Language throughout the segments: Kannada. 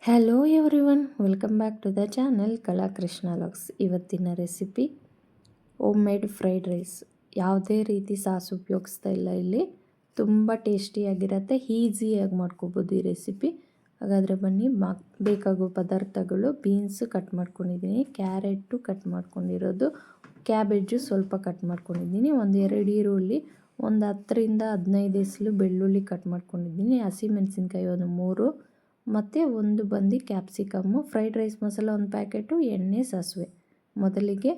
Hello everyone, welcome back to the channel Kala Krishna logs. ಇವತ್ತಿನ recipe homemade fried rice. ಯಾವುದೇ ರೀತಿ ಸಾಸ್ ಉಪಯೋಗಿಸ್ತಾ ಇಲ್ಲ. ಇಲ್ಲಿ ತುಂಬ ಟೇಸ್ಟಿಯಾಗಿರುತ್ತೆ, ಈಸಿಯಾಗಿ ಮಾಡ್ಕೋಬೋದು ಈ ರೆಸಿಪಿ. ಹಾಗಾದರೆ ಬನ್ನಿ, ಬೇಕಾಗೋ ಪದಾರ್ಥಗಳು: ಬೀನ್ಸ್ ಕಟ್ ಮಾಡ್ಕೊಂಡಿದ್ದೀನಿ, ಕ್ಯಾರೆಟು ಕಟ್ ಮಾಡ್ಕೊಂಡಿರೋದು, ಕ್ಯಾಬೇಜು ಸ್ವಲ್ಪ ಕಟ್ ಮಾಡ್ಕೊಂಡಿದ್ದೀನಿ, ಒಂದು 2 ಈರುಳ್ಳಿ, ಒಂದು 10ರಿಂದ 15 ಎಸಳು ಬೆಳ್ಳುಳ್ಳಿ ಕಟ್ ಮಾಡ್ಕೊಂಡಿದ್ದೀನಿ, ಹಸಿಮೆಣಸಿನ್ಕಾಯಿ ಒಂದು 3 ಮತ್ತು ಒಂದು ಬಂದು ಕ್ಯಾಪ್ಸಿಕಮ್ಮು, ಫ್ರೈಡ್ ರೈಸ್ ಮಸಾಲ ಒಂದು ಪ್ಯಾಕೆಟು, ಎಣ್ಣೆ, ಸಾಸಿವೆ. ಮೊದಲಿಗೆ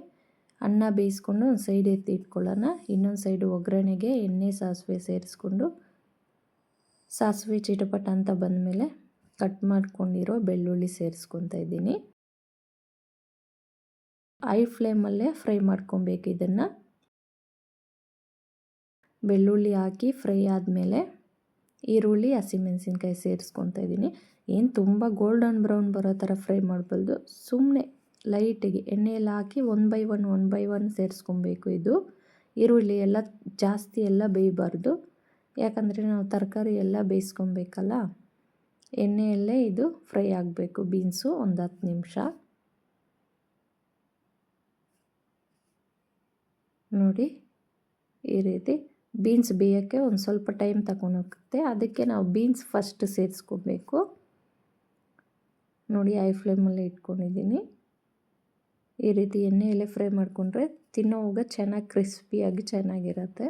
ಅನ್ನ ಬೇಯಿಸ್ಕೊಂಡು ಒಂದು ಸೈಡ್ ಎತ್ತಿ ಇಟ್ಕೊಳ್ಳೋಣ. ಇನ್ನೊಂದು ಸೈಡು ಒಗ್ಗರಣೆಗೆ ಎಣ್ಣೆ ಸಾಸಿವೆ ಸೇರಿಸ್ಕೊಂಡು, ಸಾಸಿವೆ ಚಿಟಪಟ ಅಂತ ಬಂದಮೇಲೆ ಕಟ್ ಮಾಡ್ಕೊಂಡಿರೋ ಬೆಳ್ಳುಳ್ಳಿ ಸೇರಿಸ್ಕೊತಾ ಇದ್ದೀನಿ. ಹೈ ಫ್ಲೇಮಲ್ಲೇ ಫ್ರೈ ಮಾಡ್ಕೊಬೇಕು ಇದನ್ನು. ಬೆಳ್ಳುಳ್ಳಿ ಹಾಕಿ ಫ್ರೈ ಆದಮೇಲೆ ಈರುಳ್ಳಿ, ಹಸಿಮೆಣಸಿನ್ಕಾಯಿ ಸೇರಿಸ್ಕೊತಾ ಇದ್ದೀನಿ. ಏನು ತುಂಬ ಗೋಲ್ಡನ್ ಬ್ರೌನ್ ಬರೋ ಥರ ಫ್ರೈ ಮಾಡಬಾರ್ದು, ಸುಮ್ಮನೆ ಲೈಟಿಗೆ ಎಣ್ಣೆಯಲ್ಲಿ ಹಾಕಿ ಒನ್ ಬೈ ಒನ್ ಸೇರಿಸ್ಕೊಬೇಕು. ಇದು ಈರುಳ್ಳಿ ಎಲ್ಲ ಜಾಸ್ತಿ ಎಲ್ಲ ಬೇಯಬಾರ್ದು, ಯಾಕಂದರೆ ನಾವು ತರಕಾರಿ ಎಲ್ಲ ಬೇಯಿಸ್ಕೊಬೇಕಲ್ಲ. ಎಣ್ಣೆಯಲ್ಲೇ ಇದು ಫ್ರೈ ಆಗಬೇಕು. ಬೀನ್ಸು ಒಂದು 10 ನಿಮಿಷ ನೋಡಿ ಈ ರೀತಿ. ಬೀನ್ಸ್ ಬೇಯೋಕ್ಕೆ ಒಂದು ಸ್ವಲ್ಪ ಟೈಮ್ ತಗೊಂಡೋಗುತ್ತೆ, ಅದಕ್ಕೆ ನಾವು ಬೀನ್ಸ್ ಫಸ್ಟ್ ಸೇರಿಸ್ಕೊಬೇಕು. ನೋಡಿ, ಹೈ ಫ್ಲೇಮಲ್ಲೇ ಇಟ್ಕೊಂಡಿದ್ದೀನಿ. ಈ ರೀತಿ ಎಣ್ಣೆಯಲ್ಲೇ ಫ್ರೈ ಮಾಡಿಕೊಂಡ್ರೆ ತಿನ್ನೋವಾಗ ಚೆನ್ನಾಗಿ ಕ್ರಿಸ್ಪಿಯಾಗಿ ಚೆನ್ನಾಗಿರುತ್ತೆ.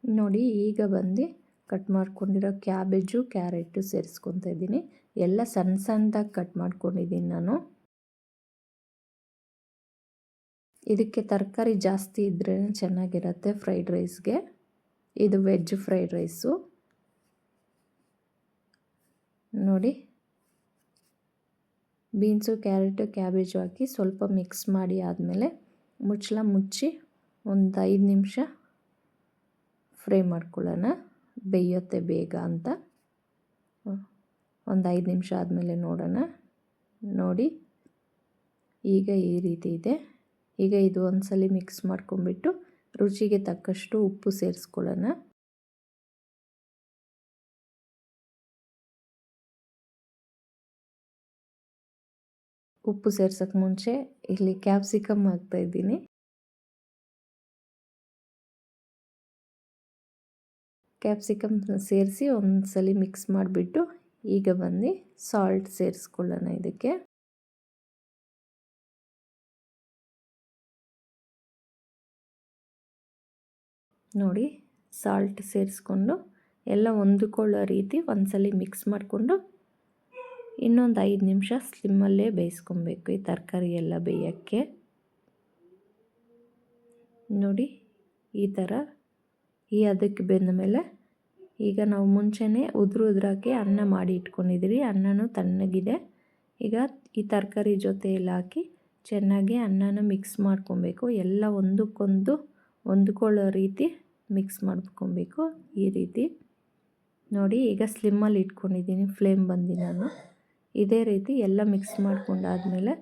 ನೋಡಿ, ಈಗ ಬಂದು ಕಟ್ ಮಾಡ್ಕೊಂಡಿರೋ ಕ್ಯಾಬೇಜು, ಕ್ಯಾರೆಟು ಸೇರಿಸ್ಕೊತಾ ಇದ್ದೀನಿ. ಎಲ್ಲ ಸಣ್ಣ ಸಣ್ಣದಾಗಿ ಕಟ್ ಮಾಡ್ಕೊಂಡಿದ್ದೀನಿ ನಾನು. ಇದಕ್ಕೆ ತರಕಾರಿ ಜಾಸ್ತಿ ಇದ್ರೇ ಚೆನ್ನಾಗಿರುತ್ತೆ ಫ್ರೈಡ್ ರೈಸ್ಗೆ. ಇದು ವೆಜ್ ಫ್ರೈಡ್ ರೈಸು. ನೋಡಿ, ಬೀನ್ಸು, ಕ್ಯಾರೆಟು, ಕ್ಯಾಬೇಜು ಹಾಕಿ ಸ್ವಲ್ಪ ಮಿಕ್ಸ್ ಮಾಡಿ ಆದಮೇಲೆ ಮುಚ್ಚಳ ಮುಚ್ಚಿ ಒಂದು 5 ನಿಮಿಷ ಫ್ರೈ ಮಾಡ್ಕೊಳ್ಳೋಣ, ಬೇಯುತ್ತೆ ಬೇಗ ಅಂತ. ಒಂದು 5 ನಿಮಿಷ ಆದಮೇಲೆ ನೋಡೋಣ. ನೋಡಿ, ಈಗ ಈ ರೀತಿ ಇದೆ. ಈಗ ಇದು ಒಂದ್ಸಲ ಮಿಕ್ಸ್ ಮಾಡ್ಕೊಂಬಿಟ್ಟು ರುಚಿಗೆ ತಕ್ಕಷ್ಟು ಉಪ್ಪು ಸೇರಿಸ್ಕೊಳ್ಳೋಣ. ಉಪ್ಪು ಸೇರ್ಸೋಕ್ಕೆ ಮುಂಚೆ ಇಲ್ಲಿ ಕ್ಯಾಪ್ಸಿಕಮ್ ಹಾಕ್ತಾಯಿದ್ದೀನಿ. ಕ್ಯಾಪ್ಸಿಕಮ್ ಸೇರಿಸಿ ಒಂದ್ಸಲ ಮಿಕ್ಸ್ ಮಾಡಿಬಿಟ್ಟು ಈಗ ಬಂದು ಸಾಲ್ಟ್ ಸೇರಿಸ್ಕೊಳ್ಳೋಣ ಇದಕ್ಕೆ. ನೋಡಿ, ಸಾಲ್ಟ್ ಸೇರಿಸ್ಕೊಂಡು ಎಲ್ಲ ಹೊಂದಿಕೊಳ್ಳೋ ರೀತಿ ಒಂದ್ಸಲ ಮಿಕ್ಸ್ ಮಾಡಿಕೊಂಡು ಇನ್ನೊಂದು 5 ನಿಮಿಷ ಸ್ಲಿಮ್ಮಲ್ಲೇ ಬೇಯಿಸ್ಕೊಬೇಕು ಈ ತರಕಾರಿ ಎಲ್ಲ ಬೇಯೋಕ್ಕೆ. ನೋಡಿ, ಈ ಥರ ಅದಕ್ಕೆ ಬೆಂದ ಮೇಲೆ ಈಗ ನಾವು ಮುಂಚೆನೇ ಉದುರಾಕಿ ಅನ್ನ ಮಾಡಿ ಇಟ್ಕೊಂಡಿದ್ದೀವಿ. ಅನ್ನನೂ ತಣ್ಣಗಿದೆ. ಈಗ ಈ ತರಕಾರಿ ಜೊತೆ ಎಲ್ಲ ಹಾಕಿ ಚೆನ್ನಾಗಿ ಅನ್ನನ ಮಿಕ್ಸ್ ಮಾಡ್ಕೊಬೇಕು. ಎಲ್ಲ ಒಂದಕ್ಕೊಂದು ಹೊಂದ್ಕೊಳ್ಳೋ ರೀತಿ ಮಿಕ್ಸ್ ಮಾಡ್ಕೊಬೇಕು ಈ ರೀತಿ. ನೋಡಿ, ಈಗ ಸ್ಲಿಮ್ಮಲ್ಲಿ ಇಟ್ಕೊಂಡಿದ್ದೀನಿ, ಫ್ಲೇಮ್ ಬಂದು ನಾನು. ಇದೇ ರೀತಿ ಎಲ್ಲ ಮಿಕ್ಸ್ ಮಾಡ್ಕೊಂಡಾದ್ಮೇಲೆ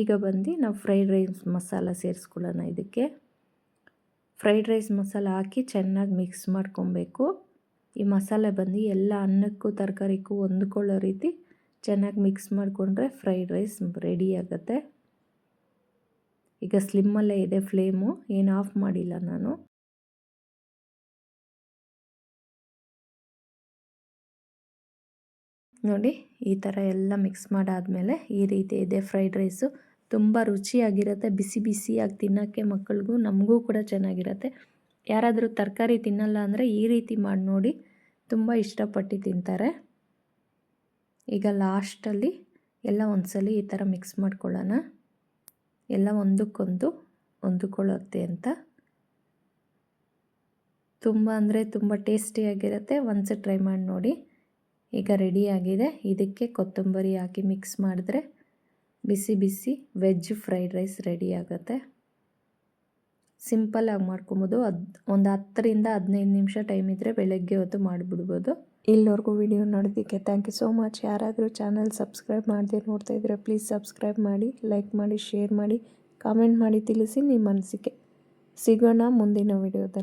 ಈಗ ಬಂದು ನಾವು ಫ್ರೈಡ್ ರೈಸ್ ಮಸಾಲ ಸೇರಿಸ್ಕೊಳ್ಳೋಣ ಇದಕ್ಕೆ. ಫ್ರೈಡ್ ರೈಸ್ ಮಸಾಲ ಹಾಕಿ ಚೆನ್ನಾಗಿ ಮಿಕ್ಸ್ ಮಾಡ್ಕೊಬೇಕು. ಈ ಮಸಾಲೆ ಬಂದು ಎಲ್ಲ ಅನ್ನಕ್ಕೂ ತರಕಾರಿಗೂ ಹೊಂದ್ಕೊಳ್ಳೋ ರೀತಿ ಚೆನ್ನಾಗಿ ಮಿಕ್ಸ್ ಮಾಡಿಕೊಂಡ್ರೆ ಫ್ರೈಡ್ ರೈಸ್ ರೆಡಿ ಆಗುತ್ತೆ. ಈಗ ಸ್ಲಿಮ್ಮಲ್ಲೇ ಇದೆ ಫ್ಲೇಮು, ಏನು ಆಫ್ ಮಾಡಿಲ್ಲ ನಾನು. ನೋಡಿ, ಈ ಥರ ಎಲ್ಲ ಮಿಕ್ಸ್ ಮಾಡಾದಮೇಲೆ ಈ ರೀತಿ ಇದೆ ಫ್ರೈಡ್ ರೈಸು. ತುಂಬ ರುಚಿಯಾಗಿರುತ್ತೆ, ಬಿಸಿ ಬಿಸಿಯಾಗಿ ತಿನ್ನೋಕ್ಕೆ ಮಕ್ಕಳಿಗೂ ನಮಗೂ ಕೂಡ ಚೆನ್ನಾಗಿರುತ್ತೆ. ಯಾರಾದರೂ ತರಕಾರಿ ತಿನ್ನಲ್ಲ ಅಂದರೆ ಈ ರೀತಿ ಮಾಡಿ ನೋಡಿ, ತುಂಬ ಇಷ್ಟಪಟ್ಟು ತಿಂತಾರೆ. ಈಗ ಲಾಸ್ಟಲ್ಲಿ ಎಲ್ಲ ಒಂದ್ಸಲ ಈ ಥರ ಮಿಕ್ಸ್ ಮಾಡ್ಕೊಳ್ಳೋಣ, ಎಲ್ಲ ಒಂದಕ್ಕೊಂದು ಹೊಂದ್ಕೊಳ್ಳುತ್ತೆ ಅಂತ. ತುಂಬ ಅಂದರೆ ತುಂಬ ಟೇಸ್ಟಿಯಾಗಿರುತ್ತೆ. ಒಂದ್ಸಲ ಟ್ರೈ ಮಾಡಿ ನೋಡಿ. ಈಗ ರೆಡಿಯಾಗಿದೆ. ಇದಕ್ಕೆ ಕೊತ್ತಂಬರಿ ಹಾಕಿ ಮಿಕ್ಸ್ ಮಾಡಿದ್ರೆ ಬಿಸಿ ಬಿಸಿ ವೆಜ್ ಫ್ರೈಡ್ ರೈಸ್ ರೆಡಿ ಆಗುತ್ತೆ. ಸಿಂಪಲ್ಲಾಗಿ ಮಾಡ್ಕೊಬೋದು. ಒಂದು 10ರಿಂದ 15 ನಿಮಿಷ ಟೈಮ್ ಇದ್ದರೆ ಬೆಳಗ್ಗೆ ಹೊತ್ತು ಮಾಡಿಬಿಡ್ಬೋದು. ಇಲ್ಲಿವರೆಗೂ ವಿಡಿಯೋ ನೋಡೋದಕ್ಕೆ ಥ್ಯಾಂಕ್ ಯು ಸೋ ಮಚ್. ಯಾರಾದರೂ ಚಾನಲ್ ಸಬ್ಸ್ಕ್ರೈಬ್ ಮಾಡದೆ ನೋಡ್ತಾ ಇದ್ದರೆ ಪ್ಲೀಸ್ ಸಬ್ಸ್ಕ್ರೈಬ್ ಮಾಡಿ, ಲೈಕ್ ಮಾಡಿ, ಶೇರ್ ಮಾಡಿ, ಕಾಮೆಂಟ್ ಮಾಡಿ ತಿಳಿಸಿ ನಿಮ್ಮ ಅನಿಸಿಕೆ. ಸಿಗೋಣ ಮುಂದಿನ ವಿಡಿಯೋದಲ್ಲಿ.